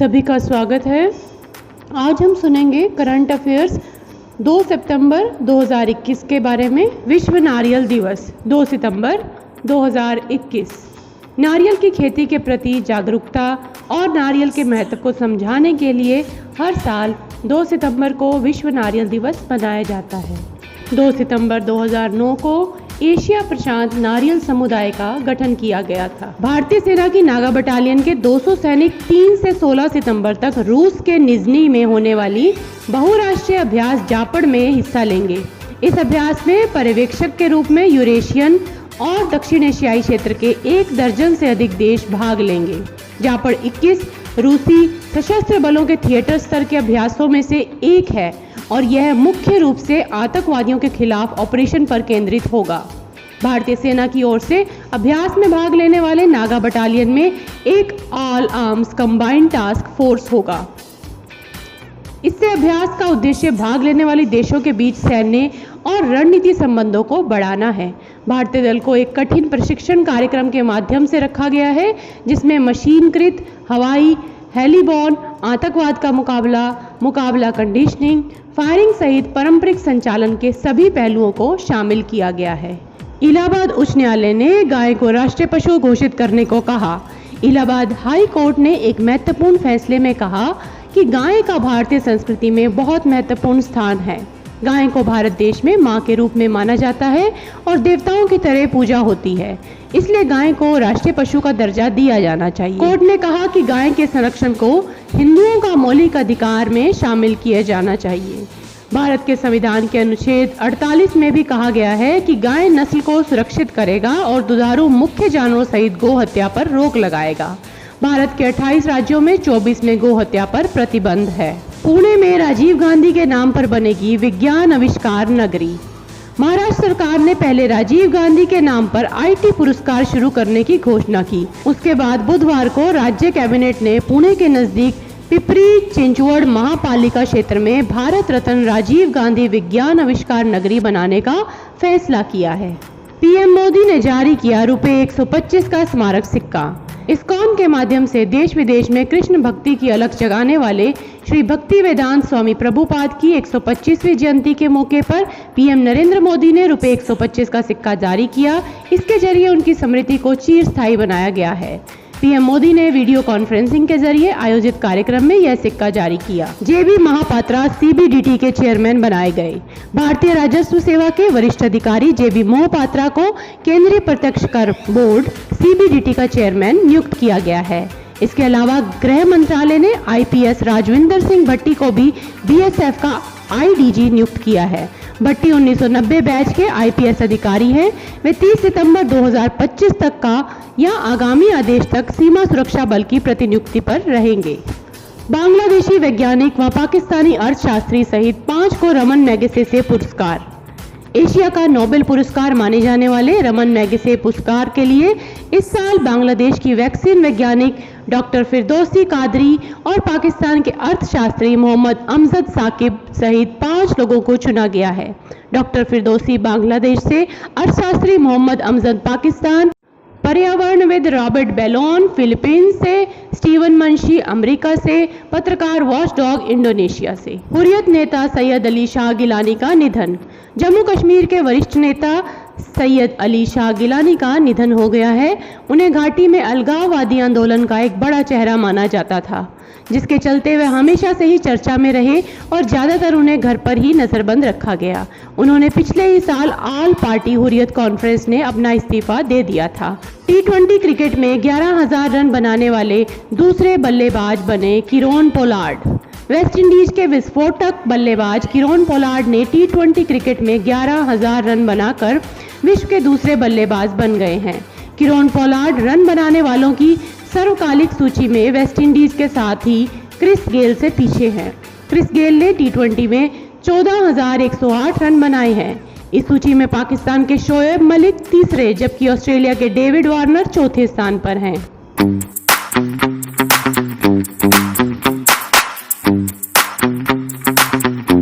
सभी का स्वागत है। आज हम सुनेंगे करंट अफेयर्स 2 सितंबर 2021 के बारे में। विश्व नारियल दिवस 2 सितंबर 2021। नारियल की खेती के प्रति जागरूकता और नारियल के महत्व को समझाने के लिए हर साल 2 सितंबर को विश्व नारियल दिवस मनाया जाता है। 2 सितंबर 2009 को एशिया प्रशांत नारियल समुदाय का गठन किया गया था। भारतीय सेना की नागा बटालियन के 200 सैनिक 3 से 16 सितंबर तक रूस के निजनी में होने वाली बहुराष्ट्रीय अभ्यास जापड़ में हिस्सा लेंगे। इस अभ्यास में पर्यवेक्षक के रूप में यूरेशियन और दक्षिण एशियाई क्षेत्र के 1 दर्जन से अधिक देश भाग लेंगे। जापड़ 21 रूसी सशस्त्र बलों के थिएटर स्तर के अभ्यासों में से एक है और यह मुख्य रूप से आतंकवादियों के खिलाफ ऑपरेशन पर केंद्रित होगा। भारतीय सेना की ओर से अभ्यास में भाग लेने वाले नागा बटालियन में एक all arms combined task force होगा। इससे अभ्यास का उद्देश्य भाग लेने वाले देशों के बीच सैन्य और रणनीति संबंधों को बढ़ाना है। भारतीय दल को एक कठिन प्रशिक्षण कार्यक्रम के माध्यम से रखा गया है, जिसमें मशीनकृत हवाई, हेलीबॉर्न, आतंकवाद का मुकाबला कंडीशनिंग, फायरिंग सहित पारंपरिक संचालन के सभी पहलुओं को शामिल किया गया है। इलाहाबाद उच्च न्यायालय ने गाय को राष्ट्रीय पशु घोषित करने को कहा। इलाहाबाद हाई कोर्ट ने एक महत्वपूर्ण फैसले में कहा कि गाय का भारतीय संस्कृति में बहुत महत्वपूर्ण स्थान है। गाय को भारत देश में मां के रूप में माना जाता है और देवताओं की तरह पूजा होती है, इसलिए गाय को राष्ट्रीय पशु का दर्जा दिया जाना चाहिए। कोर्ट ने कहा कि गाय के संरक्षण को हिंदुओं का मौलिक अधिकार में शामिल किया जाना चाहिए। भारत के संविधान के अनुच्छेद 48 में भी कहा गया है कि गाय नस्ल को सुरक्षित करेगा और दुधारू मुख्य जानवरों सहित गौ हत्या पर रोक लगाएगा। भारत के 28 राज्यों में 24 में गौ हत्या पर प्रतिबंध है। पुणे में राजीव गांधी के नाम पर बनेगी विज्ञान आविष्कार नगरी। महाराष्ट्र सरकार ने पहले राजीव गांधी के नाम पर IT पुरस्कार शुरू करने की घोषणा की। उसके बाद बुधवार को राज्य कैबिनेट ने पुणे के नजदीक पिपरी चिंचवड़ महापालिका क्षेत्र में भारत रत्न राजीव गांधी विज्ञान आविष्कार नगरी बनाने का फैसला किया है। PM मोदी ने जारी किया ₹125 का स्मारक सिक्का। इस्कॉन के माध्यम से देश विदेश में कृष्ण भक्ति की अलख जगाने वाले श्री भक्ति वेदांत स्वामी प्रभुपाद की 125वीं जयंती के मौके पर PM नरेंद्र मोदी ने ₹125 का सिक्का जारी किया। इसके जरिए उनकी स्मृति को चिरस्थायी बनाया गया है। PM मोदी ने वीडियो कॉन्फ्रेंसिंग के जरिए आयोजित कार्यक्रम में यह सिक्का जारी किया। JB महापात्रा CBDT के चेयरमैन बनाए गए। भारतीय राजस्व सेवा के वरिष्ठ अधिकारी JB महापात्रा को केंद्रीय प्रत्यक्ष कर बोर्ड CBDT का चेयरमैन नियुक्त किया गया है। इसके अलावा गृह मंत्रालय ने IPS राजविंदर सिंह भट्टी को भी BSF का IDG नियुक्त किया है। भट्टी 1990 बैच के IPS अधिकारी हैं। वे 30 सितंबर 2025 तक का या आगामी आदेश तक सीमा सुरक्षा बल की प्रतिनियुक्ति पर रहेंगे। बांग्लादेशी वैज्ञानिक व पाकिस्तानी अर्थशास्त्री सहित 5 को रमन मैगसेसे पुरस्कार। एशिया का नोबेल पुरस्कार माने जाने वाले रमन मैगसेसे पुरस्कार के लिए इस साल बांग्लादेश की वैक्सीन वैज्ञानिक डॉक्टर फिरदौसी कादरी और पाकिस्तान के अर्थशास्त्री मोहम्मद अमजद साकिब सहित 5 लोगों को चुना गया है। डॉक्टर फिरदौसी बांग्लादेश से, अर्थशास्त्री मोहम्मद अमजद पाकिस्तान, पर्यावरणविद रॉबर्ट बेलोन फिलीपींस से, स्टीवन मंशी अमेरिका से, पत्रकार वॉचडॉग इंडोनेशिया से। हुर्रियत नेता सैयद अली शाह गिलानी का निधन। जम्मू कश्मीर के वरिष्ठ नेता सैयद अली शाह गिलानी का निधन हो गया है। उन्हें घाटी में अलगाववादी आंदोलन का एक बड़ा चेहरा माना जाता था, जिसके चलते वे हमेशा से ही चर्चा में रहे और ज़्यादातर उन्हें घर पर ही नज़रबंद रखा गया। उन्होंने पिछले ही साल ऑल पार्टी हुर्रियत कॉन्फ्रेंस ने अपना इस्तीफा दे दिया था। T20 क्रिकेट में 11,000 रन बनाने वाले दूसरे बल्लेबाज बने किरोन पोलार्ड। वेस्ट इंडीज के विस्फोटक बल्लेबाज किरोन पोलार्ड ने T20 क्रिकेट में 11,000 रन बनाकर विश्व के दूसरे बल्लेबाज बन गए हैं। किरोन पोलार्ड रन बनाने वालों की सर्वकालिक सूची में वेस्ट इंडीज के साथ ही क्रिस गेल से पीछे हैं। क्रिस गेल ने T20 में 14,108 रन बनाए हैं। इस सूची में पाकिस्तान के शोएब मलिक तीसरे, जबकि ऑस्ट्रेलिया के डेविड वार्नर चौथे स्थान पर हैं।